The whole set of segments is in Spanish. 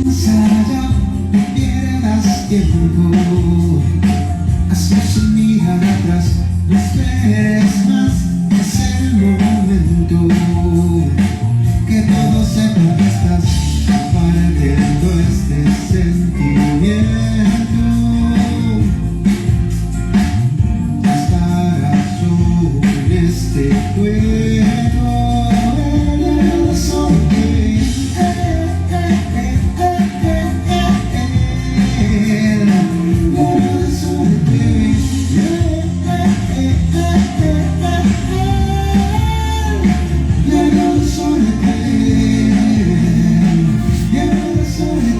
Ensaya, no pierdas tiempo, así sin mirar atrás, no esperes más, es el momento, que todo sepa que estás compartiendo este sentimiento, estarás solo en este juego, solo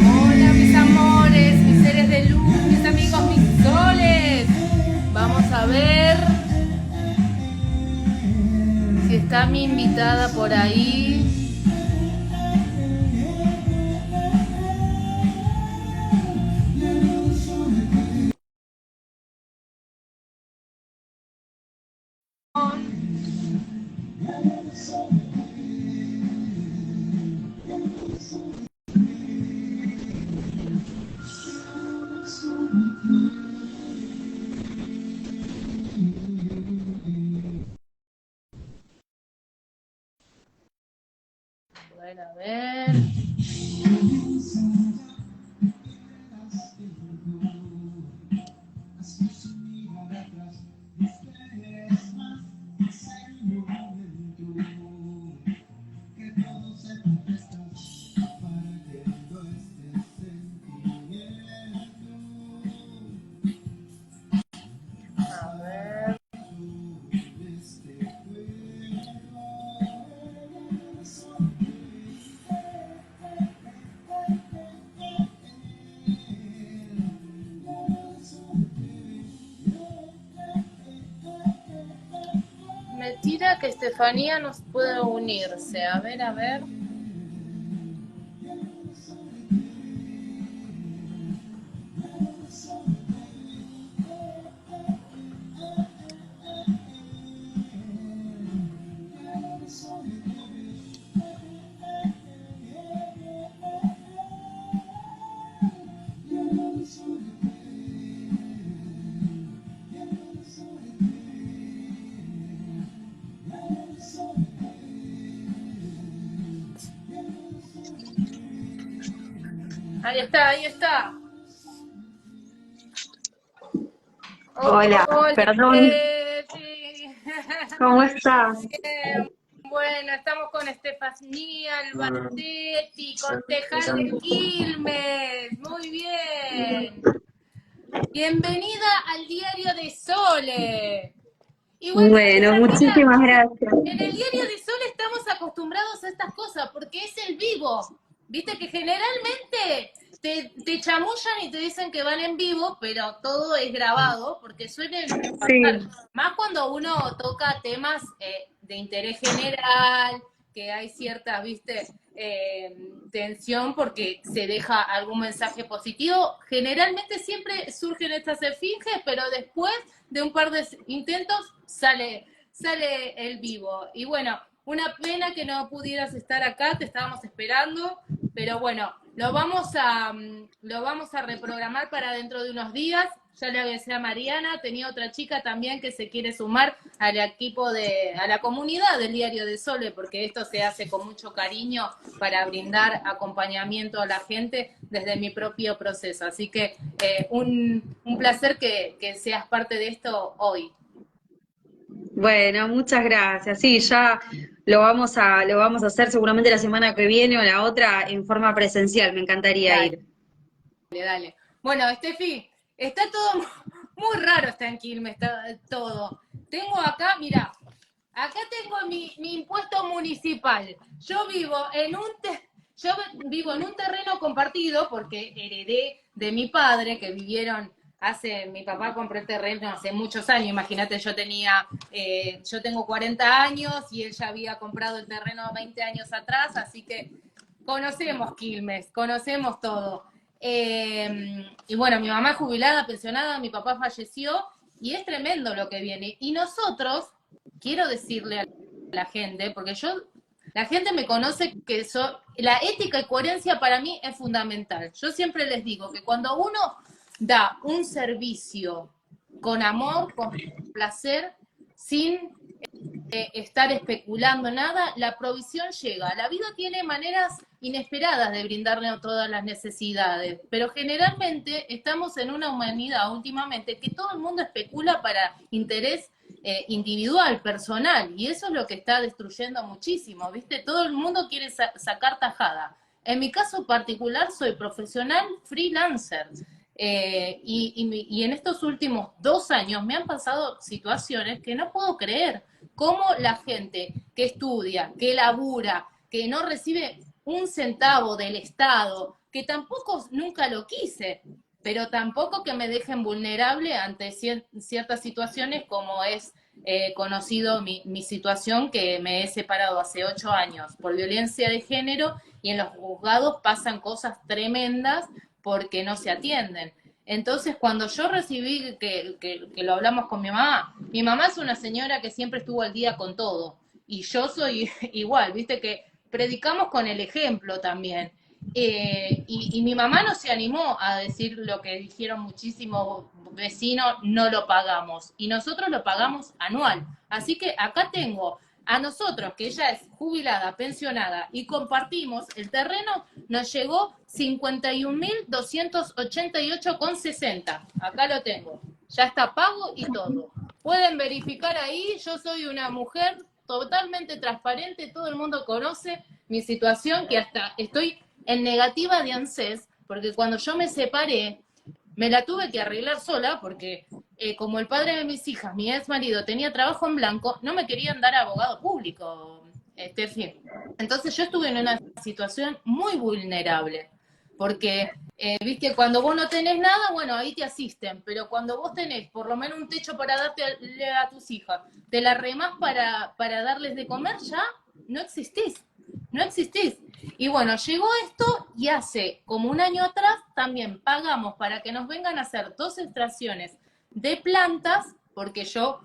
Hola mis amores, mis seres de luz, mis amigos, mis soles. Vamos a ver si está mi invitada por ahí. Bueno, a ver. A ver. Me tira que Estefanía nos puede unirse. A ver, a ver. Ahí está, ahí está. Hola, Hola, perdón, Steffi. ¿cómo estás? Bien, bueno, estamos con Estefanía Albacetti, concejal de Quilmes. Muy bien. Bienvenida al Diario de Sole. Y bueno, Bueno, Estefanía, muchísimas gracias. en el Diario de Sole estamos acostumbrados a estas cosas porque es el vivo. Viste que generalmente te chamullan y te dicen que van en vivo, pero todo es grabado porque suelen pasar. Sí, Más cuando uno toca temas de interés general, que hay cierta, viste, tensión porque se deja algún mensaje positivo. Generalmente siempre surgen estas esfinges, pero después de un par de intentos sale el vivo. Y bueno, una pena que no pudieras estar acá, te estábamos esperando, pero bueno, lo vamos a reprogramar para dentro de unos días. Ya le avisé a Mariana, tenía otra chica también que se quiere sumar al equipo a la comunidad del Diario de Sole, porque esto se hace con mucho cariño para brindar acompañamiento a la gente desde mi propio proceso. Así que un placer que seas parte de esto hoy. bueno, muchas gracias. Sí, ya lo vamos a hacer seguramente la semana que viene o la otra en forma presencial. Me encantaría Dale, ir. dale. Bueno, Estefi, está todo muy raro, está en Quilmes, está todo. Tengo acá, mira, acá tengo mi impuesto municipal. Yo vivo en un terreno compartido porque heredé de mi padre que vivieron mi papá compró el terreno hace muchos años. Imagínate, yo tengo 40 años y él ya había comprado el terreno 20 años atrás, así que conocemos Quilmes, conocemos todo. Y bueno, mi mamá es jubilada, pensionada, mi papá falleció y es tremendo lo que viene. Y quiero decirle a la gente, porque la gente me conoce que la ética y coherencia para mí es fundamental. Yo siempre les digo que cuando uno da un servicio con amor, con placer, sin estar especulando nada, la provisión llega. La vida tiene maneras inesperadas de brindarle todas las necesidades, pero generalmente estamos en una humanidad últimamente que todo el mundo especula para interés individual, personal, y eso es lo que está destruyendo muchísimo, ¿viste? Todo el mundo quiere sacar tajada. En mi caso particular soy profesional freelancer. Y en estos últimos 2 años me han pasado situaciones que no puedo creer. Cómo la gente que estudia, que labura, que no recibe un centavo del Estado, que tampoco nunca lo quise, pero tampoco que me dejen vulnerable ante ciertas situaciones como es conocido mi situación, que me he separado hace 8 años por violencia de género y en los juzgados pasan cosas tremendas porque no se atienden. Entonces, cuando yo recibí, que lo hablamos con mi mamá es una señora que siempre estuvo al día con todo, y yo soy igual, viste que predicamos con el ejemplo también. Y mi mamá no se animó a decir lo que dijeron muchísimos vecinos, no lo pagamos, y nosotros lo pagamos anual. Así que acá tengo a nosotros, que ella es jubilada, pensionada, y compartimos el terreno, nos llegó 51.288,60. Acá lo tengo. Ya está pago y todo. Pueden verificar ahí, yo soy una mujer totalmente transparente, todo el mundo conoce mi situación, que hasta estoy en negativa de ANSES, porque cuando yo me separé, me la tuve que arreglar sola porque como el padre de mis hijas, mi ex marido, tenía trabajo en blanco, no me querían dar abogado público, Steffi. Entonces yo estuve en una situación muy vulnerable, porque, viste, cuando vos no tenés nada, bueno, ahí te asisten, pero cuando vos tenés por lo menos un techo para darte a tus hijas, te la remás para darles de comer, ya no existís, no existís. Y bueno, llegó esto y hace como un año atrás también pagamos para que nos vengan a hacer 2 extracciones de plantas, porque yo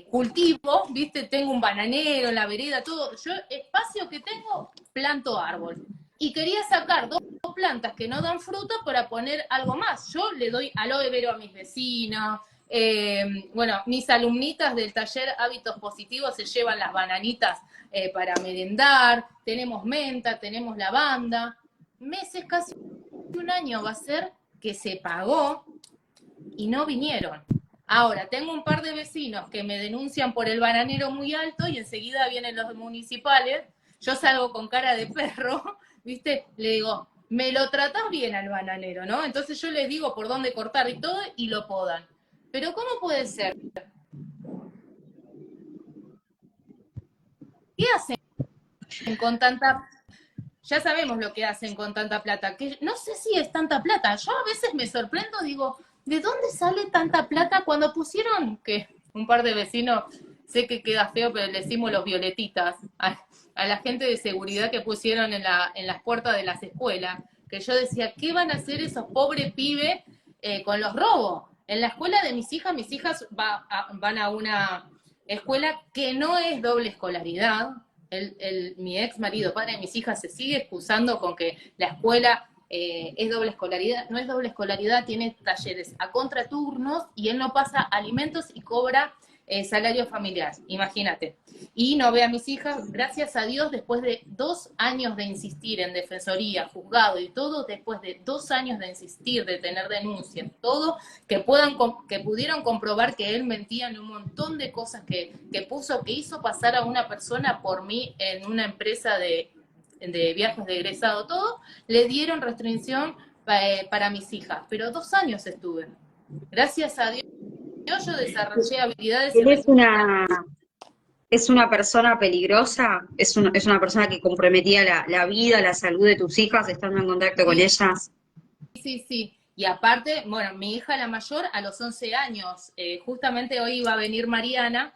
cultivo, viste, tengo un bananero en la vereda, todo, yo espacio que tengo, planto árbol. Y quería sacar 2 plantas que no dan fruto para poner algo más. Yo le doy aloe vera a mis vecinos, bueno, mis alumnitas del taller Hábitos Positivos se llevan las bananitas para merendar, tenemos menta, tenemos lavanda, meses, casi un año va a ser que se pagó y no vinieron. Ahora, tengo un par de vecinos que me denuncian por el bananero muy alto y enseguida vienen los municipales, yo salgo con cara de perro, ¿viste? Le digo, me lo tratás bien al bananero, ¿no? Entonces yo les digo por dónde cortar y todo y lo podan. Pero ¿cómo puede ser? ¿Qué hacen con tanta... Ya sabemos lo que hacen con tanta plata, que no sé si es tanta plata. Yo a veces me sorprendo, digo, ¿de dónde sale tanta plata cuando pusieron, que un par de vecinos, sé que queda feo, pero le decimos los violetitas, a la gente de seguridad que pusieron en las puertas de las escuelas? Que yo decía, ¿qué van a hacer esos pobres pibes con los robos? En la escuela de mis hijas van a una escuela que no es doble escolaridad. Mi ex marido, padre de mis hijas, se sigue excusando con que la escuela es doble escolaridad. No es doble escolaridad, tiene talleres a contraturnos y él no pasa alimentos y cobra salario familiar, imagínate. Y no ve a mis hijas, gracias a Dios, después de 2 años de insistir en defensoría, juzgado y todo, después de 2 años de insistir, de tener denuncias, todo, que pudieron comprobar que él mentía en un montón de cosas que hizo pasar a una persona por mí en una empresa de viajes de egresado, todo, le dieron restricción para mis hijas, pero 2 años estuve. Gracias a Dios yo desarrollé habilidades y Él resultados. es una persona peligrosa, es una persona que comprometía la vida, la salud de tus hijas, estando en contacto con Sí, ellas. sí, sí. Y aparte, bueno, mi hija la mayor a los 11 años, justamente hoy iba a venir Mariana,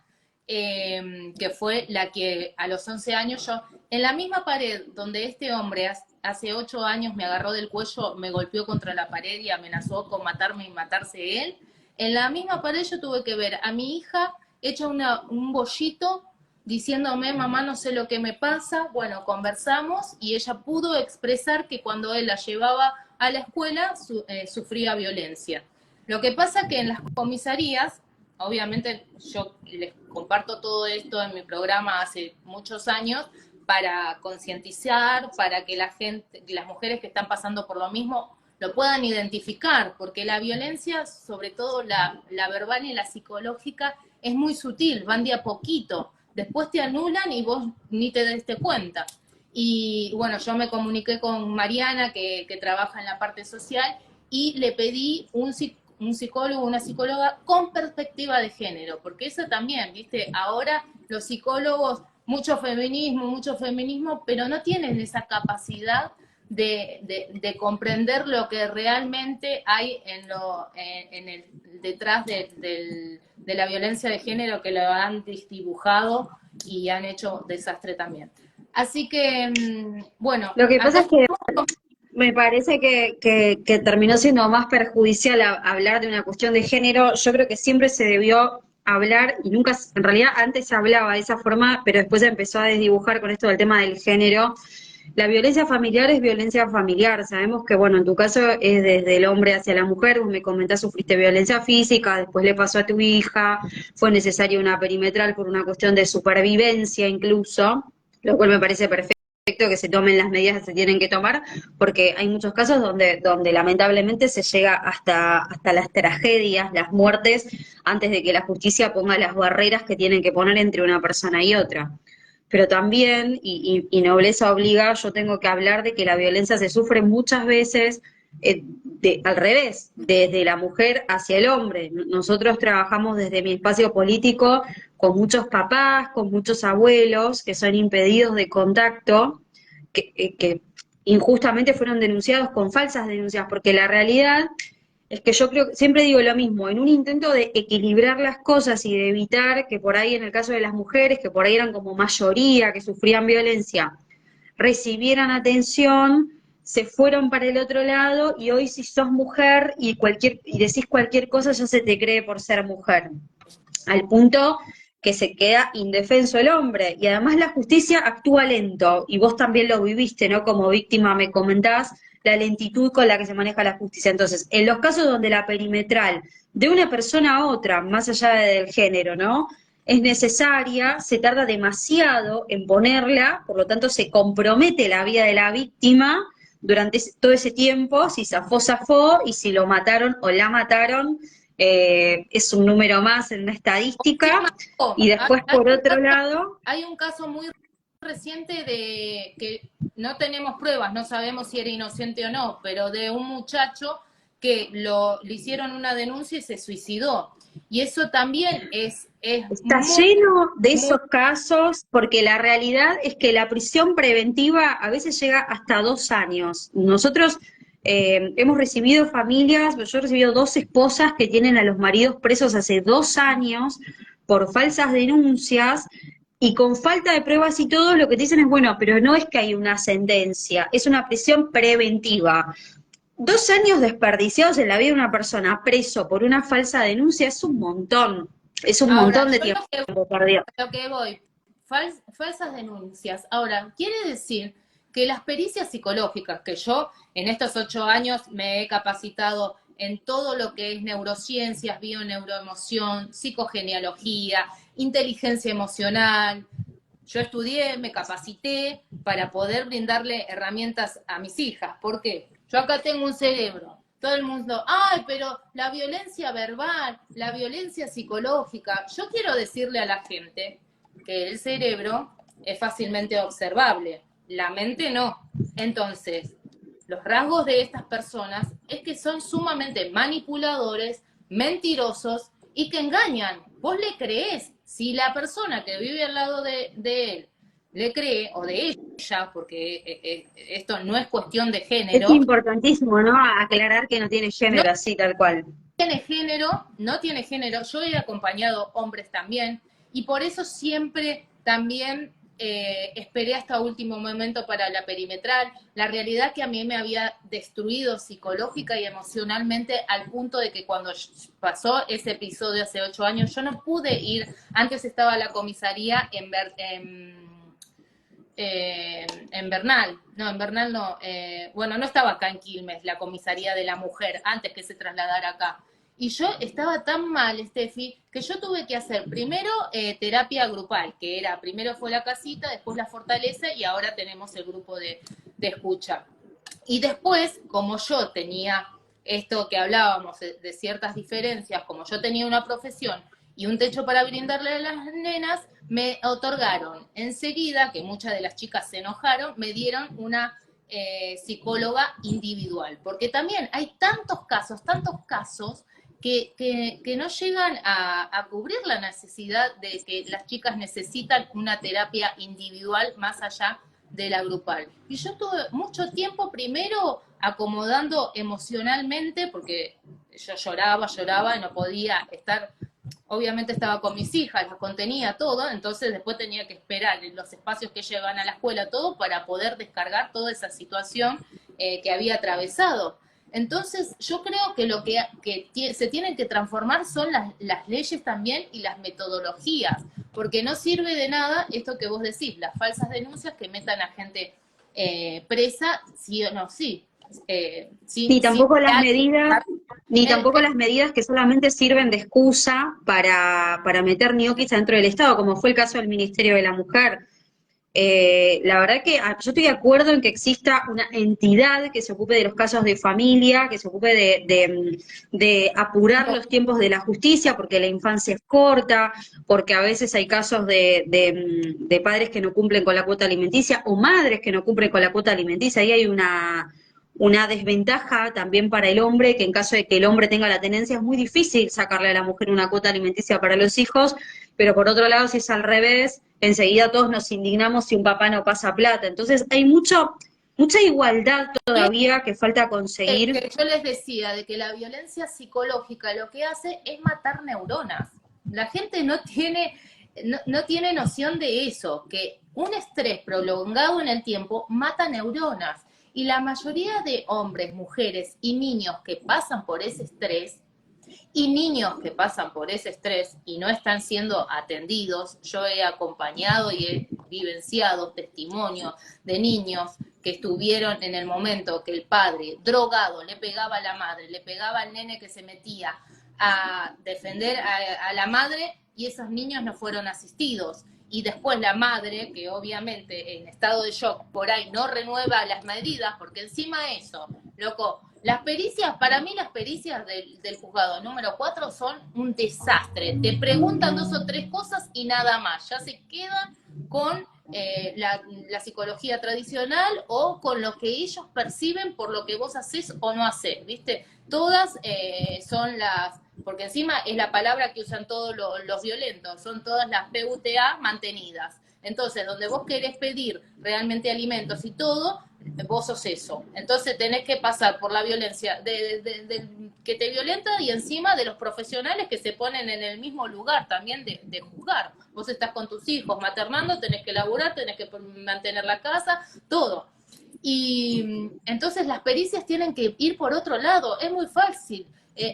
que fue la que a los 11 años yo, en la misma pared donde este hombre hace 8 años me agarró del cuello, me golpeó contra la pared y amenazó con matarme y matarse él, en la misma pared yo tuve que ver a mi hija hecha un bollito diciéndome, mamá, no sé lo que me pasa. Bueno, conversamos y ella pudo expresar que cuando él la llevaba a la escuela sufría violencia. Lo que pasa que en las comisarías, obviamente yo les comparto todo esto en mi programa hace muchos años para concientizar, para que la gente, las mujeres que están pasando por lo mismo lo puedan identificar, porque la violencia, sobre todo la verbal y la psicológica, es muy sutil, van de a poquito. Después te anulan y vos ni te des cuenta. Y bueno, yo me comuniqué con Mariana, que trabaja en la parte social, y le pedí un psicólogo, una psicóloga con perspectiva de género, porque eso también, viste, ahora los psicólogos, mucho feminismo, pero no tienen esa capacidad de comprender lo que realmente hay en el detrás de la violencia de género, que lo han dibujado y han hecho desastre también. Así que, bueno, Lo que pasa acá es que me parece que terminó siendo más perjudicial hablar de una cuestión de género. Yo creo que siempre se debió hablar, y nunca, en realidad antes se hablaba de esa forma, pero después se empezó a desdibujar con esto del tema del género. La violencia familiar es violencia familiar. Sabemos que, bueno, en tu caso es desde el hombre hacia la mujer. Vos me comentás, sufriste violencia física, después le pasó a tu hija, fue necesaria una perimetral por una cuestión de supervivencia incluso, lo cual me parece perfecto que se tomen las medidas que se tienen que tomar, porque hay muchos casos donde lamentablemente se llega hasta las tragedias, las muertes, antes de que la justicia ponga las barreras que tienen que poner entre una persona y otra. Pero también, y nobleza obliga, yo tengo que hablar de que la violencia se sufre muchas veces al revés, desde la mujer hacia el hombre. Nosotros trabajamos desde mi espacio político con muchos papás, con muchos abuelos que son impedidos de contacto, que injustamente fueron denunciados con falsas denuncias, porque la realidad es que yo creo, siempre digo lo mismo, en un intento de equilibrar las cosas y de evitar que por ahí en el caso de las mujeres, que por ahí eran como mayoría, que sufrían violencia, recibieran atención, se fueron para el otro lado, y hoy si sos mujer y decís cualquier cosa ya se te cree por ser mujer, al punto que se queda indefenso el hombre. Y además la justicia actúa lento, y vos también lo viviste, ¿no? Como víctima me comentás la lentitud con la que se maneja la justicia. Entonces, en los casos donde la perimetral de una persona a otra, más allá del género, ¿no?, es necesaria, se tarda demasiado en ponerla, por lo tanto se compromete la vida de la víctima durante todo ese tiempo. Si zafó, y si lo mataron o la mataron, es un número más en una estadística. Y después, por otro lado, hay un caso muy reciente de que no tenemos pruebas, no sabemos si era inocente o no, pero de un muchacho que le hicieron una denuncia y se suicidó. Y eso también está muy, lleno de muy... esos casos, porque la realidad es que la prisión preventiva a veces llega hasta 2 años. Nosotros hemos recibido familias, yo he recibido 2 esposas que tienen a los maridos presos hace 2 años por falsas denuncias, y con falta de pruebas y todo, lo que te dicen es, bueno, pero no es que hay una sentencia, es una prisión preventiva. 2 años desperdiciados en la vida de una persona preso por una falsa denuncia es un Ahora, montón de yo tiempo perdido. lo que voy, falsas denuncias. Ahora, quiere decir que las pericias psicológicas, que yo en estos 8 años me he capacitado en todo lo que es neurociencias, bioneuroemoción, psicogenealogía, inteligencia emocional, yo estudié, me capacité para poder brindarle herramientas a mis hijas. ¿Por qué? Yo acá tengo un cerebro. Todo el mundo, ay, pero la violencia verbal, la violencia psicológica. Yo quiero decirle a la gente que el cerebro es fácilmente observable, la mente no. Entonces, los rasgos de estas personas es que son sumamente manipuladores, mentirosos y que engañan. Vos le creés. Si la persona que vive al lado de él le cree, o de ella, porque esto no es cuestión de Es género, importantísimo, ¿no?, aclarar que no tiene no género, así tal cual. tiene género, no tiene género. Yo he acompañado hombres también, y por eso siempre también esperé hasta último momento para la perimetral. La realidad que a mí me había destruido psicológica y emocionalmente al punto de que cuando pasó ese episodio hace 8 años, yo no pude ir. Antes estaba la comisaría en Bernal, no, en Bernal no, bueno, no estaba acá en Quilmes, la comisaría de la mujer, antes que se trasladara acá. Y yo estaba tan mal, Steffi, que yo tuve que hacer primero terapia grupal, que era, primero fue la casita, después la fortaleza y ahora tenemos el grupo de escucha. Y después, como yo tenía esto que hablábamos de ciertas diferencias, como yo tenía una profesión y un techo para brindarle a las nenas, me otorgaron enseguida, que muchas de las chicas se enojaron, me dieron una psicóloga individual, porque también hay tantos casos que no llegan a cubrir la necesidad de que las chicas necesitan una terapia individual más allá de la grupal. Y yo tuve mucho tiempo primero acomodando emocionalmente, porque yo lloraba y no podía estar, obviamente estaba con mis hijas, las contenía todo, entonces después tenía que esperar en los espacios que llevan a la escuela todo para poder descargar toda esa situación que había atravesado. Entonces, yo creo que lo que se tienen que transformar son las leyes también y las metodologías, porque no sirve de nada esto que vos decís, las falsas denuncias que metan a gente presa, sí o no, sí. Ni tampoco las medidas que solamente sirven de excusa para meter ñoquis dentro del Estado, como fue el caso del Ministerio de la Mujer. La verdad que yo estoy de acuerdo en que exista una entidad que se ocupe de los casos de familia, que se ocupe de apurar los tiempos de la justicia, porque la infancia es corta, porque a veces hay casos de padres que no cumplen con la cuota alimenticia o madres que no cumplen con la cuota alimenticia. Ahí hay una desventaja también para el hombre, que en caso de que el hombre tenga la tenencia es muy difícil sacarle a la mujer una cuota alimenticia para los hijos, pero por otro lado si es al revés, enseguida todos nos indignamos si un papá no pasa plata. Entonces hay mucha igualdad todavía que falta conseguir. Que yo les decía de que la violencia psicológica lo que hace es matar neuronas. La gente no tiene noción de eso, que un estrés prolongado en el tiempo mata neuronas. Y la mayoría de hombres, mujeres y niños que pasan por ese estrés, y no están siendo atendidos, yo he acompañado y he vivenciado testimonios de niños que estuvieron en el momento que el padre drogado le pegaba a la madre, le pegaba al nene que se metía a defender a la madre y esos niños no fueron asistidos. Y después la madre, que obviamente en estado de shock por ahí no renueva las medidas, porque encima de eso, loco, las pericias, para mí las pericias del juzgado número 4 son un desastre. Te preguntan 2 o 3 cosas y nada más. Ya se quedan con la psicología tradicional o con lo que ellos perciben por lo que vos haces o no haces, ¿viste? Todas son porque encima es la palabra que usan todos los violentos, son todas las PUTA mantenidas. Entonces, donde vos querés pedir realmente alimentos y todo, vos sos eso. Entonces tenés que pasar por la violencia que te violenta y encima de los profesionales que se ponen en el mismo lugar también de juzgar. Vos estás con tus hijos maternando, tenés que laburar, tenés que mantener la casa, todo. Y entonces las pericias tienen que ir por otro lado, es muy fácil.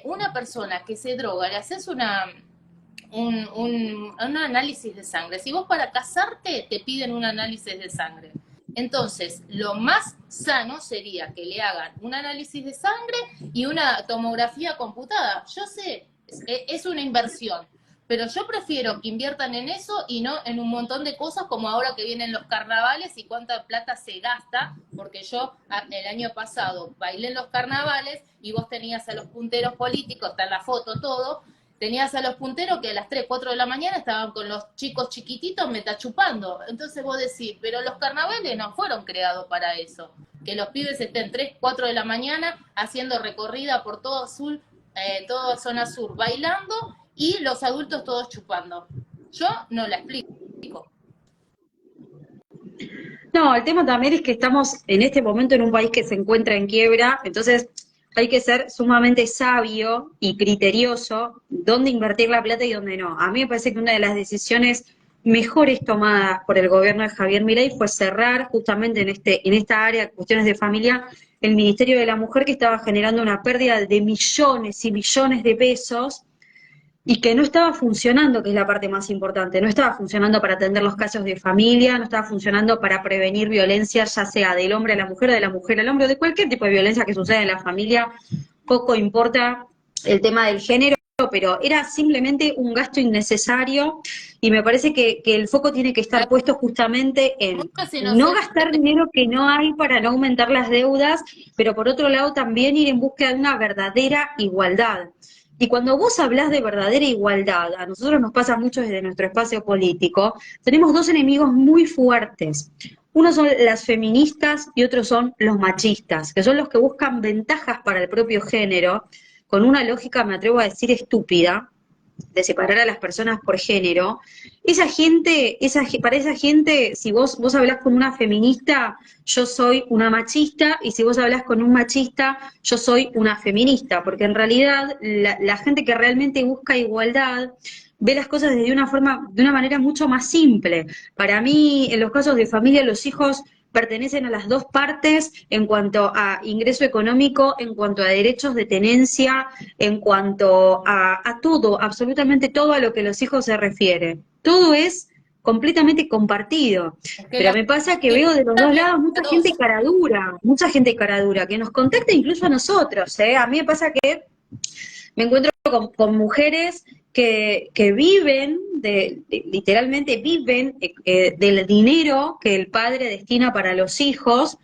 Una persona que se droga, le haces un análisis de sangre. Si vos para casarte te piden un análisis de sangre. Entonces, lo más sano sería que le hagan un análisis de sangre y una tomografía computada. Yo sé, es una inversión, pero yo prefiero que inviertan en eso y no en un montón de cosas como ahora que vienen los carnavales y cuánta plata se gasta, porque yo el año pasado bailé en los carnavales y vos tenías a los punteros políticos, está en la foto todo, tenías a los punteros que a las 3, 4 de la mañana estaban con los chicos chiquititos metachupando. Entonces vos decís, pero los carnavales no fueron creados para eso. Que los pibes estén 3, 4 de la mañana haciendo recorrida por toda zona sur, bailando y los adultos todos chupando. Yo no la explico. No, el tema también es que estamos en este momento en un país que se encuentra en quiebra, entonces hay que ser sumamente sabio y criterioso dónde invertir la plata y dónde no. A mí me parece que una de las decisiones mejores tomadas por el gobierno de Javier Milei fue cerrar justamente en esta área, cuestiones de familia, el Ministerio de la Mujer, que estaba generando una pérdida de millones y millones de pesos y que no estaba funcionando, que es la parte más importante, no estaba funcionando para atender los casos de familia, no estaba funcionando para prevenir violencia, ya sea del hombre a la mujer, o de la mujer al hombre, o de cualquier tipo de violencia que suceda en la familia, poco importa el tema del género, pero era simplemente un gasto innecesario y me parece que el foco tiene que estar puesto justamente en Muchos no gastar inocentes. dinero que no hay para no aumentar las deudas, pero por otro lado también ir en búsqueda de una verdadera igualdad. Y cuando vos hablás de verdadera igualdad, a nosotros nos pasa mucho desde nuestro espacio político, tenemos dos enemigos muy fuertes. Uno son las feministas y otros son los machistas, que son los que buscan ventajas para el propio género, con una lógica, me atrevo a decir, estúpida, de separar a las personas por género. Para esa gente, si vos hablás con una feminista, yo soy una machista, y si vos hablás con un machista, yo soy una feminista, porque en realidad la gente que realmente busca igualdad ve las cosas desde de una manera mucho más simple. Para mí, en los casos de familia, los hijos pertenecen a las dos partes en cuanto a ingreso económico, en cuanto a derechos de tenencia, en cuanto a todo, absolutamente todo a lo que los hijos se refiere. Todo es completamente compartido. Es que Pero la me pasa que veo de los dos sociedad lados piensa mucha gente cara dura, que nos contacta incluso a nosotros, ¿eh? A mí me pasa que me encuentro con mujeres que viven, literalmente viven del dinero que el padre destina para los hijos,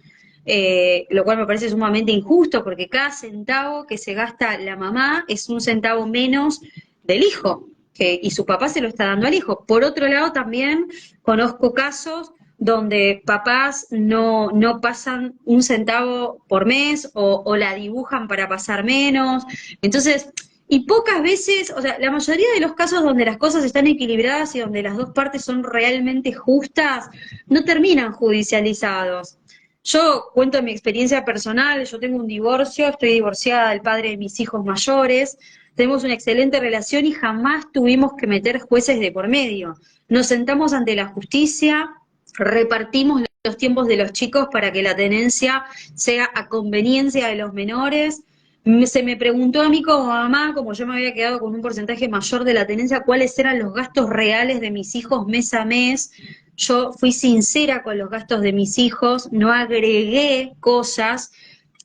lo cual me parece sumamente injusto porque cada centavo que se gasta la mamá es un centavo menos del hijo, y su papá se lo está dando al hijo. Por otro lado, también conozco casos donde papás no pasan un centavo por mes o la dibujan para pasar menos. Entonces, y pocas veces, o sea, la mayoría de los casos donde las cosas están equilibradas y donde las dos partes son realmente justas, no terminan judicializados. Yo cuento mi experiencia personal, yo tengo un divorcio, estoy divorciada del padre de mis hijos mayores, tenemos una excelente relación y jamás tuvimos que meter jueces de por medio. Nos sentamos ante la justicia, repartimos los tiempos de los chicos para que la tenencia sea a conveniencia de los menores. Se me preguntó a mí como mamá, como yo me había quedado con un porcentaje mayor de la tenencia, cuáles eran los gastos reales de mis hijos mes a mes. Yo fui sincera con los gastos de mis hijos, no agregué cosas,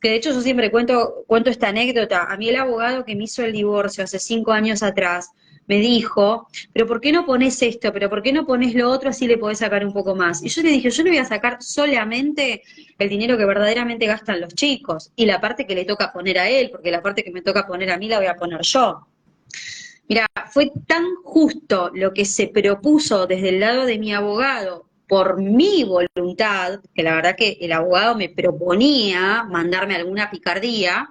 que de hecho yo siempre cuento esta anécdota. A mí el abogado que me hizo el divorcio hace 5 años atrás me dijo, pero ¿por qué no pones esto? ¿Pero por qué no pones lo otro? Así le podés sacar un poco más. Y yo le dije, yo le voy a sacar solamente el dinero que verdaderamente gastan los chicos y la parte que le toca poner a él, porque la parte que me toca poner a mí la voy a poner yo. Mira, fue tan justo lo que se propuso desde el lado de mi abogado por mi voluntad, que la verdad que el abogado me proponía mandarme alguna picardía.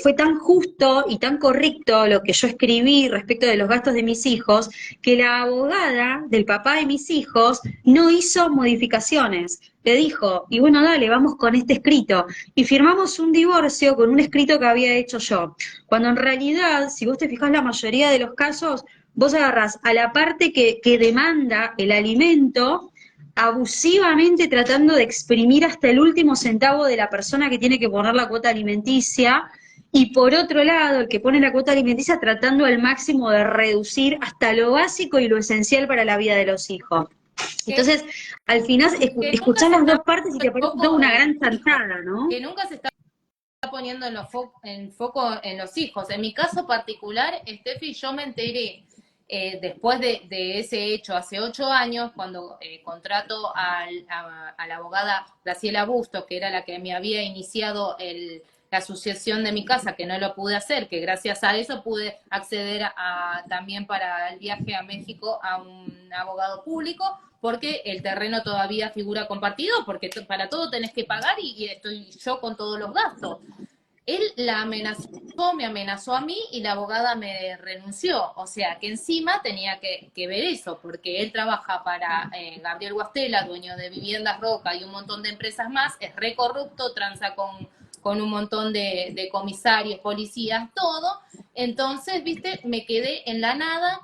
Fue tan justo y tan correcto lo que yo escribí respecto de los gastos de mis hijos, que la abogada del papá de mis hijos no hizo modificaciones. Le dijo, y bueno, dale, vamos con este escrito. Y firmamos un divorcio con un escrito que había hecho yo. Cuando en realidad, si vos te fijás, la mayoría de los casos, vos agarrás a la parte que demanda el alimento, abusivamente tratando de exprimir hasta el último centavo de la persona que tiene que poner la cuota alimenticia, y por otro lado, el que pone la cuota alimenticia tratando al máximo de reducir hasta lo básico y lo esencial para la vida de los hijos. que, Entonces, al final que nunca escuchás se las está dos partes y te poniendo el parece toda foco una en los gran hijos, chantada, ¿no? que nunca se está poniendo en foco en los hijos. En mi caso particular, Steffi, yo me enteré después de ese hecho hace 8 años, cuando contrato a la abogada Graciela Bustos, que era la que me había iniciado la asociación de mi casa, que no lo pude hacer, que gracias a eso pude acceder también para el viaje a México a un abogado público, porque el terreno todavía figura compartido, porque para todo tenés que pagar y estoy yo con todos los gastos. Él la amenazó, me amenazó a mí y la abogada me renunció. O sea que encima tenía que ver eso, porque él trabaja para Gabriel Guastela, dueño de Viviendas Roca y un montón de empresas más, es re corrupto, tranza con un montón de comisarios, policías, todo. Entonces, viste, me quedé en la nada,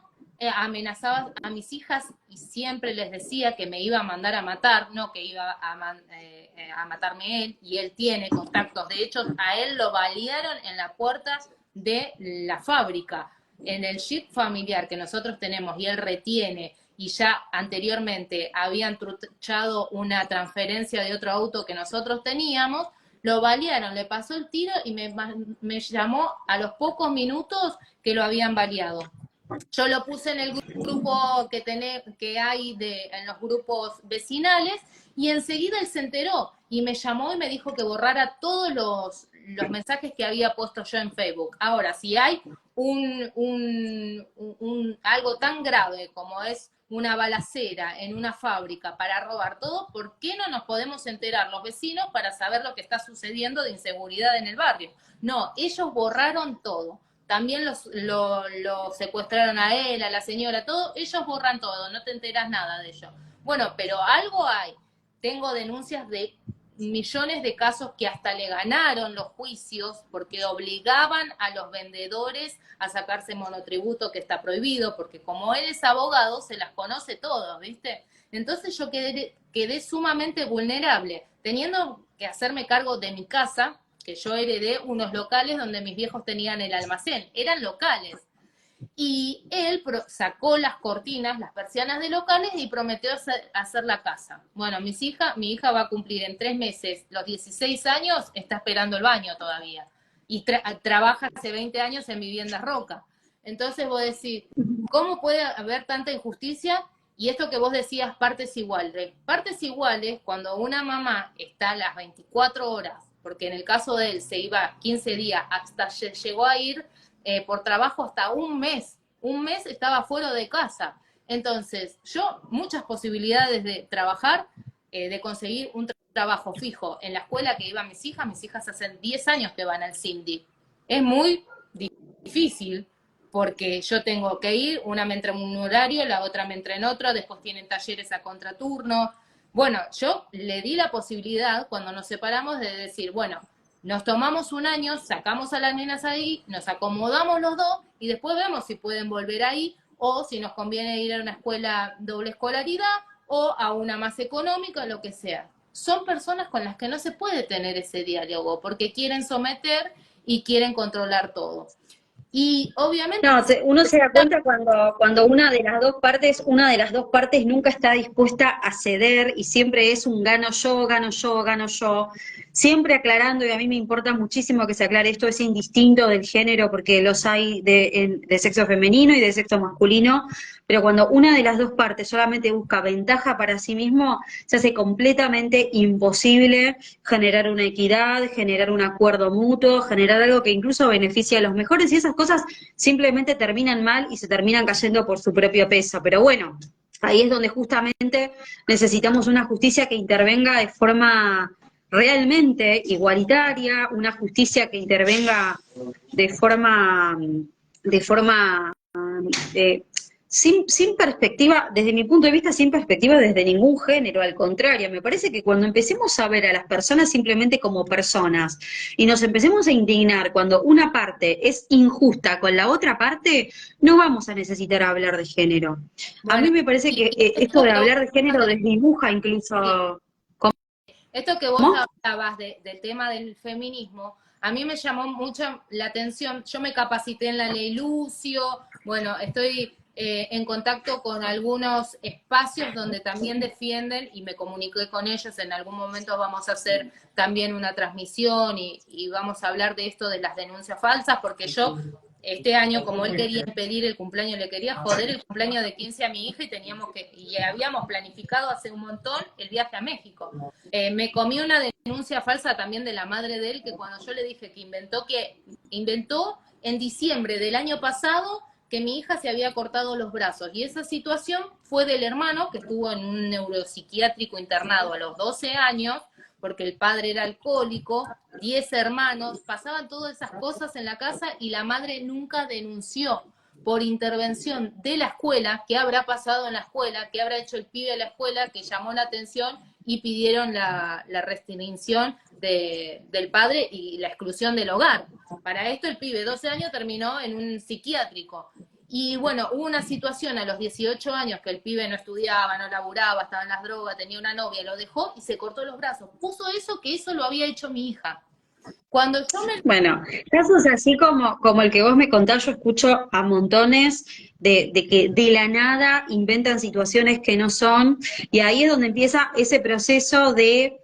amenazaba a mis hijas y siempre les decía que me iba a mandar a matar, no que iba a matarme él, y él tiene contactos. De hecho, a él lo balearon en la puerta de la fábrica. En el jeep familiar que nosotros tenemos y él retiene, y ya anteriormente habían truchado una transferencia de otro auto que nosotros teníamos, lo balearon, le pasó el tiro y me llamó a los pocos minutos que lo habían baleado. Yo lo puse en el grupo que hay en los grupos vecinales y enseguida él se enteró y me llamó y me dijo que borrara todos los mensajes que había puesto yo en Facebook. Ahora, si hay algo tan grave como es una balacera en una fábrica para robar todo, ¿por qué no nos podemos enterar los vecinos para saber lo que está sucediendo de inseguridad en el barrio? No, ellos borraron todo. También lo secuestraron a él, a la señora, todo. Ellos borran todo, no te enteras nada de ello. Bueno, pero algo hay. Tengo denuncias de millones de casos que hasta le ganaron los juicios porque obligaban a los vendedores a sacarse monotributo, que está prohibido, porque como él es abogado, se las conoce todas, ¿viste? Entonces yo quedé sumamente vulnerable, teniendo que hacerme cargo de mi casa, que yo heredé unos locales donde mis viejos tenían el almacén, eran locales. Y él sacó las cortinas, las persianas de locales y prometió hacer la casa. Bueno, mi hija va a cumplir en 3 meses los 16 años, está esperando el baño todavía. Y trabaja hace 20 años en Viviendas Roca. Entonces vos decís, ¿cómo puede haber tanta injusticia? Y esto que vos decías, partes iguales. Partes iguales, cuando una mamá está las 24 horas, porque en el caso de él se iba 15 días, hasta llegó a ir por trabajo hasta un mes estaba fuera de casa. Entonces, yo muchas posibilidades de trabajar, de conseguir un trabajo fijo en la escuela que iban mis hijas hacen 10 años que van al Cindy. Es muy difícil, porque yo tengo que ir, una me entra en un horario, la otra me entra en otro, después tienen talleres a contraturno. Bueno, yo le di la posibilidad, cuando nos separamos, de decir, bueno, nos tomamos un año, sacamos a las nenas ahí, nos acomodamos los dos y después vemos si pueden volver ahí o si nos conviene ir a una escuela doble escolaridad o a una más económica, lo que sea. Son personas con las que no se puede tener ese diálogo porque quieren someter y quieren controlar todo. Y obviamente... No, uno se da cuenta cuando una de las dos partes nunca está dispuesta a ceder y siempre es un gano yo, gano yo, gano yo, siempre aclarando, y a mí me importa muchísimo que se aclare esto, es indistinto del género porque los hay de sexo femenino y de sexo masculino, pero cuando una de las dos partes solamente busca ventaja para sí mismo, se hace completamente imposible generar una equidad, generar un acuerdo mutuo, generar algo que incluso beneficie a los mejores, y esas cosas simplemente terminan mal y se terminan cayendo por su propio peso. Pero bueno, ahí es donde justamente necesitamos una justicia que intervenga de forma realmente igualitaria, una justicia que intervenga de forma sin perspectiva, desde mi punto de vista, sin perspectiva desde ningún género, al contrario, me parece que cuando empecemos a ver a las personas simplemente como personas y nos empecemos a indignar cuando una parte es injusta con la otra parte, no vamos a necesitar hablar de género. Bueno, a mí me parece que esto de hablar de género desdibuja incluso... Esto que vos ¿Cómo? hablabas del tema del feminismo, a mí me llamó mucho la atención. Yo me capacité en la ley Lucio, bueno, estoy en contacto con algunos espacios donde también defienden y me comuniqué con ellos. En algún momento vamos a hacer también una transmisión y vamos a hablar de esto de las denuncias falsas, porque yo este año, como él quería impedir el cumpleaños, le quería joder el cumpleaños de 15 a mi hija y habíamos planificado hace un montón el viaje a México. Me comí una denuncia falsa también de la madre de él, que cuando yo le dije que inventó en diciembre del año pasado que mi hija se había cortado los brazos, y esa situación fue del hermano que estuvo en un neuropsiquiátrico internado a los 12 años, porque el padre era alcohólico, 10 hermanos, pasaban todas esas cosas en la casa y la madre nunca denunció por intervención de la escuela, qué habrá pasado en la escuela, qué habrá hecho el pibe de la escuela que llamó la atención y pidieron la restricción del padre y la exclusión del hogar. Para esto el pibe, 12 años, terminó en un psiquiátrico. Y bueno, hubo una situación a los 18 años que el pibe no estudiaba, no laburaba, estaba en las drogas, tenía una novia, lo dejó y se cortó los brazos. Puso eso, que eso lo había hecho mi hija. Cuando yo me... Bueno, casos así como el que vos me contás, yo escucho a montones de que de la nada inventan situaciones que no son, y ahí es donde empieza ese proceso de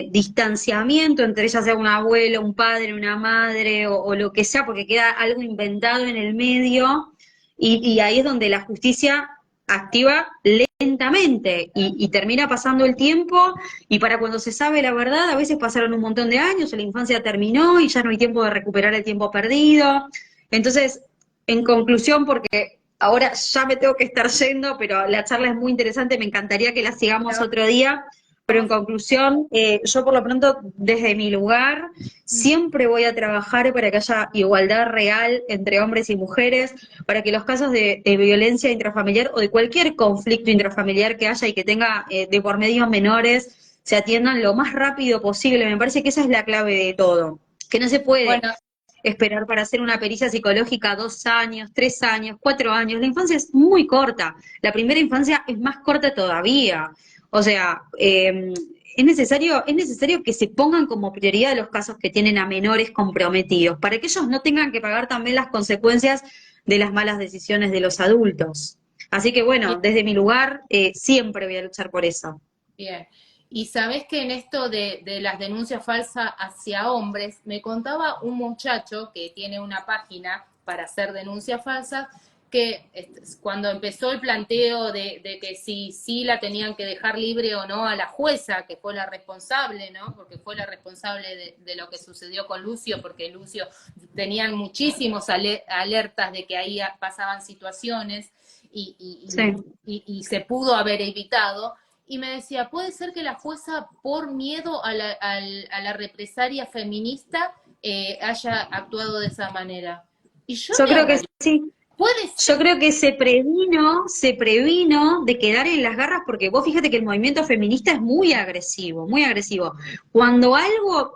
distanciamiento entre ya sea un abuelo, un padre, una madre o lo que sea, porque queda algo inventado en el medio, y ahí es donde la justicia activa lentamente y termina pasando el tiempo y para cuando se sabe la verdad, a veces pasaron un montón de años, la infancia terminó y ya no hay tiempo de recuperar el tiempo perdido. Entonces, en conclusión, porque ahora ya me tengo que estar yendo, pero la charla es muy interesante, me encantaría que la sigamos otro día. Pero en conclusión, yo por lo pronto, desde mi lugar, siempre voy a trabajar para que haya igualdad real entre hombres y mujeres, para que los casos de violencia intrafamiliar o de cualquier conflicto intrafamiliar que haya y que tenga de por medio menores, se atiendan lo más rápido posible. Me parece que esa es la clave de todo, que no se puede Bueno, esperar para hacer una pericia psicológica 2 años, 3 años, 4 años. La infancia es muy corta, la primera infancia es más corta todavía. O sea, es necesario que se pongan como prioridad los casos que tienen a menores comprometidos, para que ellos no tengan que pagar también las consecuencias de las malas decisiones de los adultos. Así que bueno, bien, desde mi lugar siempre voy a luchar por eso. bien. Y sabés que en esto de las denuncias falsas hacia hombres, me contaba un muchacho que tiene una página para hacer denuncias falsas, que cuando empezó el planteo de que si la tenían que dejar libre o no a la jueza, que fue la responsable, ¿no? Porque fue la responsable de lo que sucedió con Lucio, porque Lucio tenían muchísimos alertas de que ahí pasaban situaciones y, Sí. y se pudo haber evitado. Y me decía, puede ser que la jueza, por miedo a la represalia feminista, haya actuado de esa manera. Y yo Yo le creo que analizo, sí. puede Yo ser, creo que se previno de quedar en las garras, porque vos fíjate que el movimiento feminista es muy agresivo, muy agresivo. Cuando algo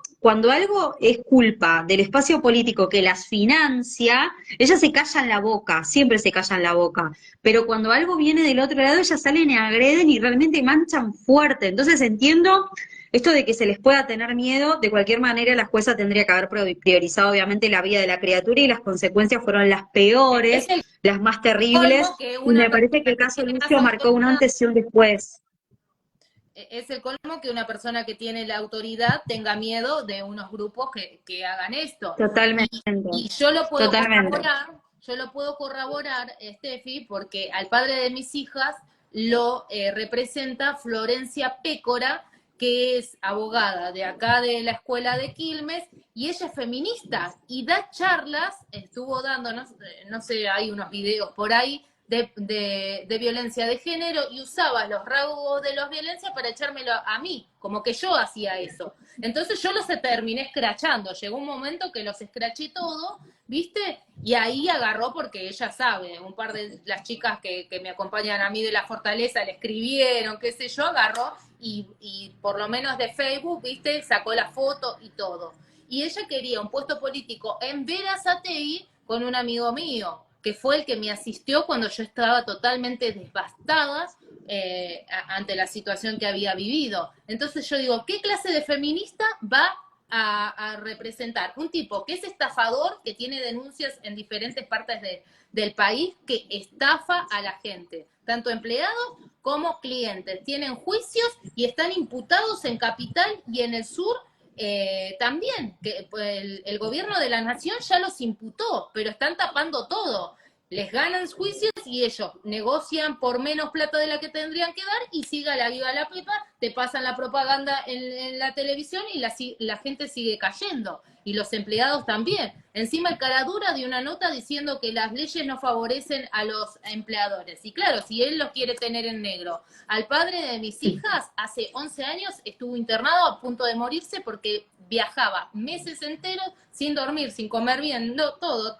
es culpa del espacio político que las financia, ellas se callan la boca, siempre se callan la boca. Pero cuando algo viene del otro lado, ellas salen y agreden y realmente manchan fuerte. Entonces entiendo esto de que se les pueda tener miedo, de cualquier manera la jueza tendría que haber priorizado obviamente la vida de la criatura y las consecuencias fueron las es peores, el las más terribles, colmo que y una me parece que persona el que caso tiene más Lucio marcó un autoridad, antes y un después. es el colmo que una persona que tiene la autoridad tenga miedo de unos grupos que hagan esto. Totalmente, Y yo lo puedo totalmente. corroborar, Steffi, porque al padre de mis hijas lo representa Florencia Pécora, que es abogada de acá de la escuela de Quilmes, y ella es feminista y da charlas, estuvo dando, no sé, hay unos videos por ahí, de violencia de género y usaba los rasgos de la violencia para echármelo a mí, como que yo hacía eso. Entonces yo los terminé escrachando, llegó un momento que los escraché todo, ¿viste? Y ahí agarró porque ella sabe, un par de las chicas que me acompañan a mí de la Fortaleza le escribieron, qué sé yo, agarró y por lo menos de Facebook, ¿viste? Sacó la foto y todo. Y ella quería un puesto político en Berazategui con un amigo mío, que fue el que me asistió cuando yo estaba totalmente devastada ante la situación que había vivido. Entonces yo digo, ¿qué clase de feminista va a representar? Un tipo que es estafador, que tiene denuncias en diferentes partes del país, que estafa a la gente, tanto empleados como clientes. Tienen juicios y están imputados en Capital y en el sur también, que el gobierno de la nación ya los imputó, pero están tapando todo. Les ganan juicios y ellos negocian por menos plata de la que tendrían que dar y siga la viva la pepa, te pasan la propaganda en la televisión y la gente sigue cayendo. Y los empleados también. Encima el caradura de una nota diciendo que las leyes no favorecen a los empleadores. Y claro, si él los quiere tener en negro. Al padre de mis hijas, hace 11 años, estuvo internado a punto de morirse porque viajaba meses enteros sin dormir, sin comer bien, no, todo.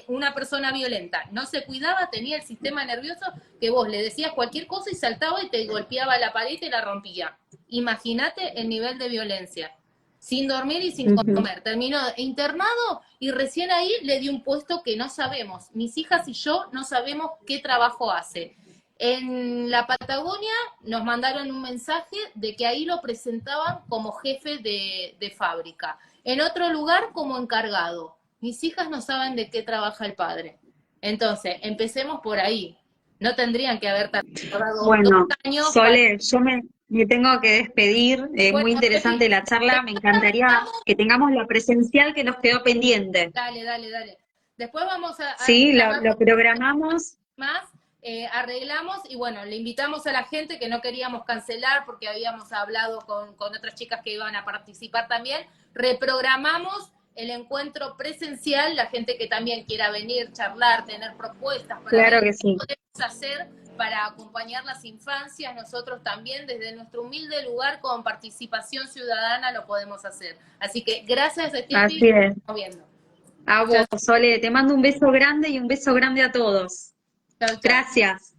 Una persona violenta, no se cuidaba, tenía el sistema nervioso que vos le decías cualquier cosa y saltaba y te golpeaba la pared y te la rompía. Imagínate el nivel de violencia. sin dormir y sin Ujú. comer. Terminó internado y recién ahí le di un puesto que no sabemos. Mis hijas y yo no sabemos qué trabajo hace. En la Patagonia nos mandaron un mensaje de que ahí lo presentaban como jefe de fábrica. En otro lugar como encargado. Mis hijas no saben de qué trabaja el padre. Entonces, empecemos por ahí. No tendrían que haber tardado dos Bueno, años para... Sole, me tengo que despedir. Bueno, Muy interesante la charla. Me encantaría que tengamos la presencial que nos quedó pendiente. dale, dale, dale. Después vamos a Sí, charlar lo programamos. más, arreglamos y bueno, le invitamos a la gente que no queríamos cancelar porque habíamos hablado con otras chicas que iban a participar también. Reprogramamos el encuentro presencial, la gente que también quiera venir, charlar, tener propuestas para Claro ver que qué sí. podemos hacer para acompañar las infancias, nosotros también desde nuestro humilde lugar con participación ciudadana lo podemos hacer. Así que gracias, Steffi, Así es. estamos viendo. A Chao, vos, Sole. Te mando un beso grande y un beso grande a todos. chao. Chao. Gracias.